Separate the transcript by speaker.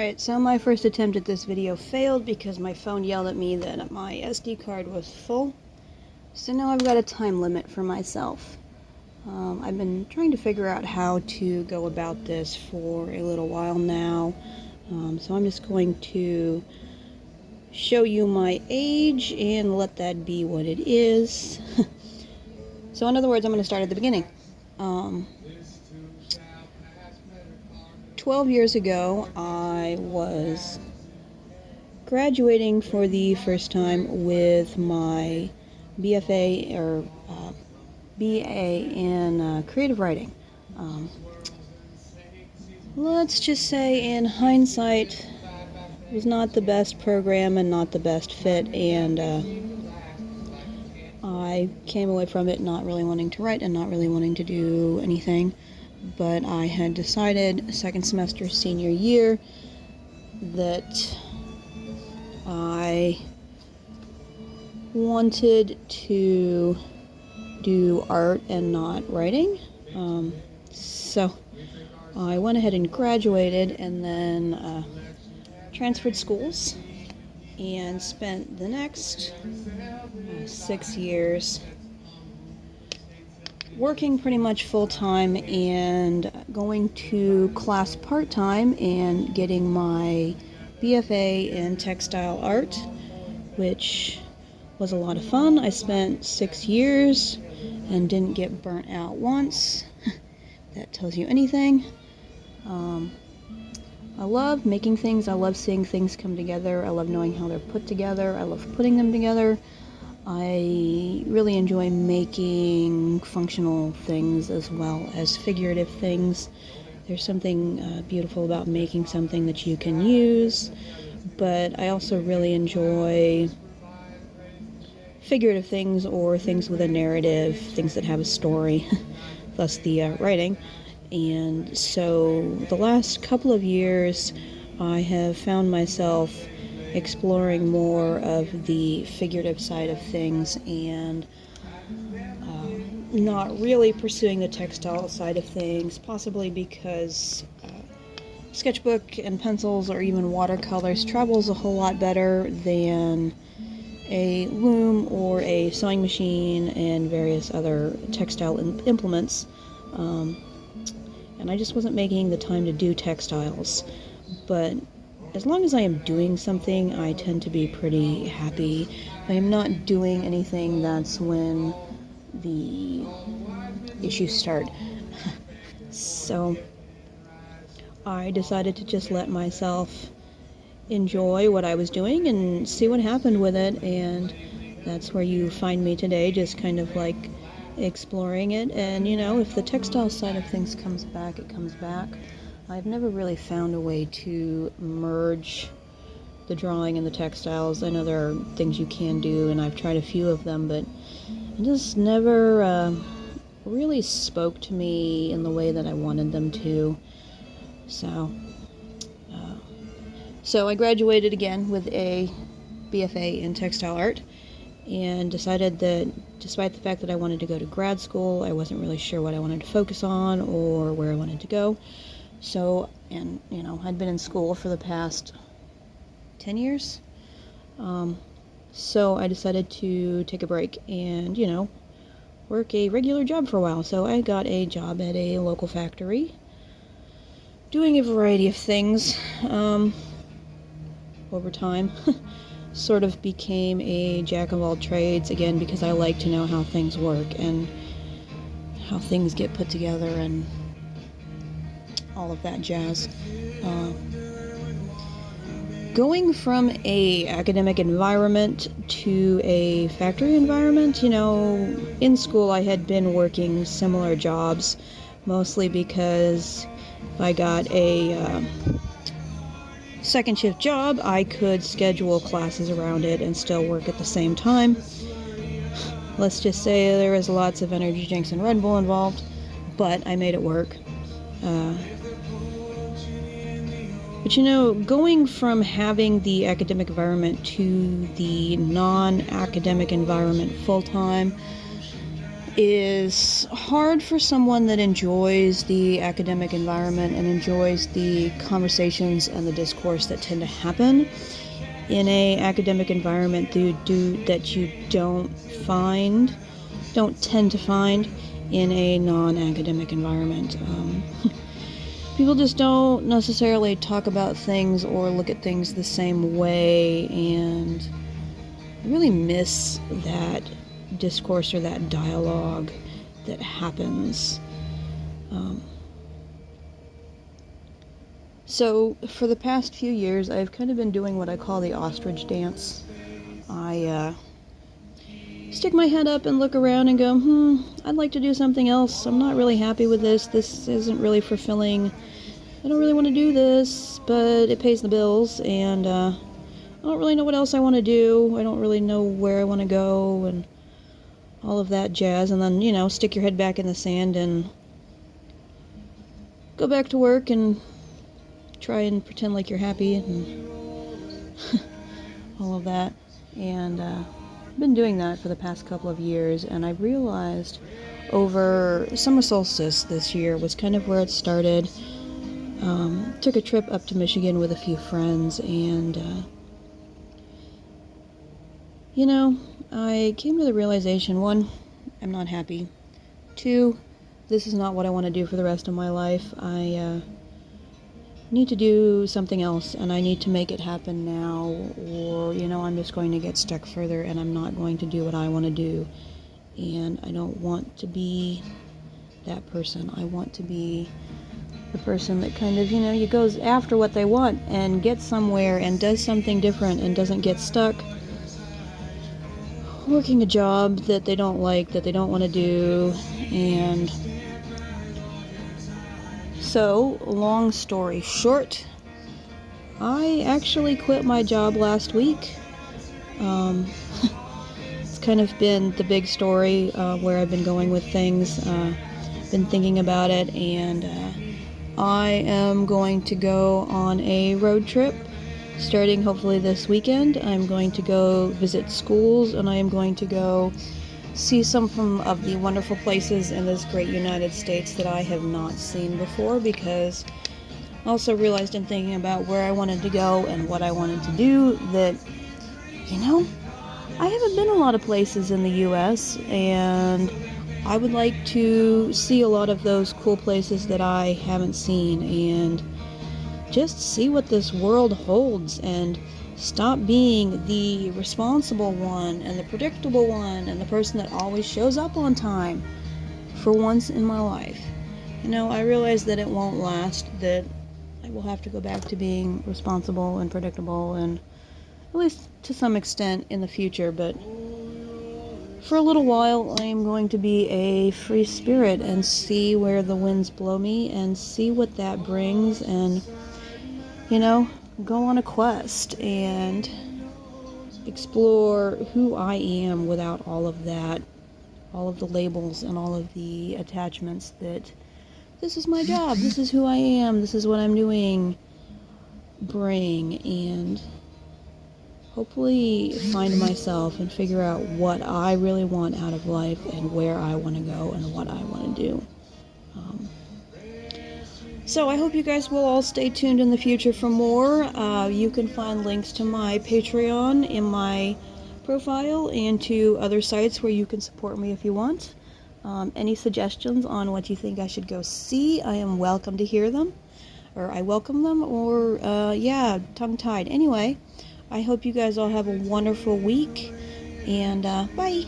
Speaker 1: Alright, so my first attempt at this video failed because my phone yelled at me that my SD card was full. So now I've got a time limit for myself. I've been trying to figure out how to go about this for a little while now. So I'm just going to show you my age and let that be what it is. So in other words, I'm going to start at the beginning. 12 years ago, I was graduating for the first time with my BFA or BA in creative writing. Let's just say, in hindsight, it was not the best program and not the best fit, and I came away from it not really wanting to write and not really wanting to do anything. But I had decided second semester senior year that I wanted to do art and not writing. So I went ahead and graduated and then transferred schools and spent the next 6 years working pretty much full-time and going to class part-time and getting my BFA in textile art, which was a lot of fun. I spent 6 years and didn't get burnt out once. That tells you anything. I love making things. I love seeing things come together. I love knowing how they're put together. I love putting them together. I really enjoy making functional things as well as figurative things. There's something beautiful about making something that you can use, but I also really enjoy figurative things or things with a narrative, things that have a story, thus the writing. And so the last couple of years I have found myself exploring more of the figurative side of things and not really pursuing the textile side of things, possibly because sketchbook and pencils or even watercolors travels a whole lot better than a loom or a sewing machine and various other textile implements. And I just wasn't making the time to do textiles. But as long as I am doing something, I tend to be pretty happy. If I am not doing anything, that's when the issues start. So I decided to just let myself enjoy what I was doing and see what happened with it, and that's where you find me today, just kind of like exploring it. And if the textile side of things comes back, it comes back. I've never really found a way to merge the drawing and the textiles. I know there are things you can do, and I've tried a few of them, but it just never really spoke to me in the way that I wanted them to. So I graduated again with a BFA in textile art and decided that despite the fact that I wanted to go to grad school, I wasn't really sure what I wanted to focus on or where I wanted to go. So, and I'd been in school for the past 10 years. So I decided to take a break and, work a regular job for a while. So I got a job at a local factory doing a variety of things. Over time, sort of became a jack of all trades again, because I like to know how things work and how things get put together and all of that jazz. Going from a academic environment to a factory environment, in school I had been working similar jobs, mostly because if I got a second shift job, I could schedule classes around it and still work at the same time. Let's just say there was lots of energy drinks and Red Bull involved, but I made it work. But going from having the academic environment to the non-academic environment full-time, is hard for someone that enjoys the academic environment and enjoys the conversations and the discourse that tend to happen in a academic environment that you don't tend to find in a non-academic environment. People just don't necessarily talk about things or look at things the same way, and I really miss that discourse or that dialogue that happens. So for the past few years, I've kind of been doing what I call the ostrich dance. I stick my head up and look around and go, I'd like to do something else. I'm not really happy with this. This isn't really fulfilling. I don't really want to do this, but it pays the bills, and I don't really know what else I want to do. I don't really know where I want to go, and all of that jazz. And then, stick your head back in the sand and go back to work and try and pretend like you're happy and all of that. And I've been doing that for the past couple of years, and I realized over summer solstice this year was kind of where it started. Took a trip up to Michigan with a few friends, and I came to the realization, 1, I'm not happy. 2, this is not what I want to do for the rest of my life. I need to do something else, and I need to make it happen now, or I'm just going to get stuck further, and I'm not going to do what I want to do. And I don't want to be that person. I want to be the person that kind of goes after what they want and gets somewhere and does something different and doesn't get stuck working a job that they don't like, that they don't want to do. And so, long story short, I actually quit my job last week. It's kind of been the big story where I've been going with things. Been thinking about it, and I am going to go on a road trip starting hopefully this weekend. I'm going to go visit schools, and I am going to go see some of the wonderful places in this great United States that I have not seen before, because I also realized in thinking about where I wanted to go and what I wanted to do that, I haven't been a lot of places in the U.S., and I would like to see a lot of those cool places that I haven't seen, and just see what this world holds, and stop being the responsible one and the predictable one and the person that always shows up on time for once in my life. I realize that it won't last, that I will have to go back to being responsible and predictable, and at least to some extent in the future, but for a little while I am going to be a free spirit and see where the winds blow me and see what that brings, and go on a quest and explore who I am without all of that, all of the labels and all of the attachments that this is my job, this is who I am, this is what I'm doing, bring, and hopefully find myself and figure out what I really want out of life and where I want to go and what I want to do. So I hope you guys will all stay tuned in the future for more. You can find links to my Patreon in my profile and to other sites where you can support me if you want. Any suggestions on what you think I should go see, I am welcome to hear them. Or I welcome them, or tongue-tied. Anyway, I hope you guys all have a wonderful week, and bye!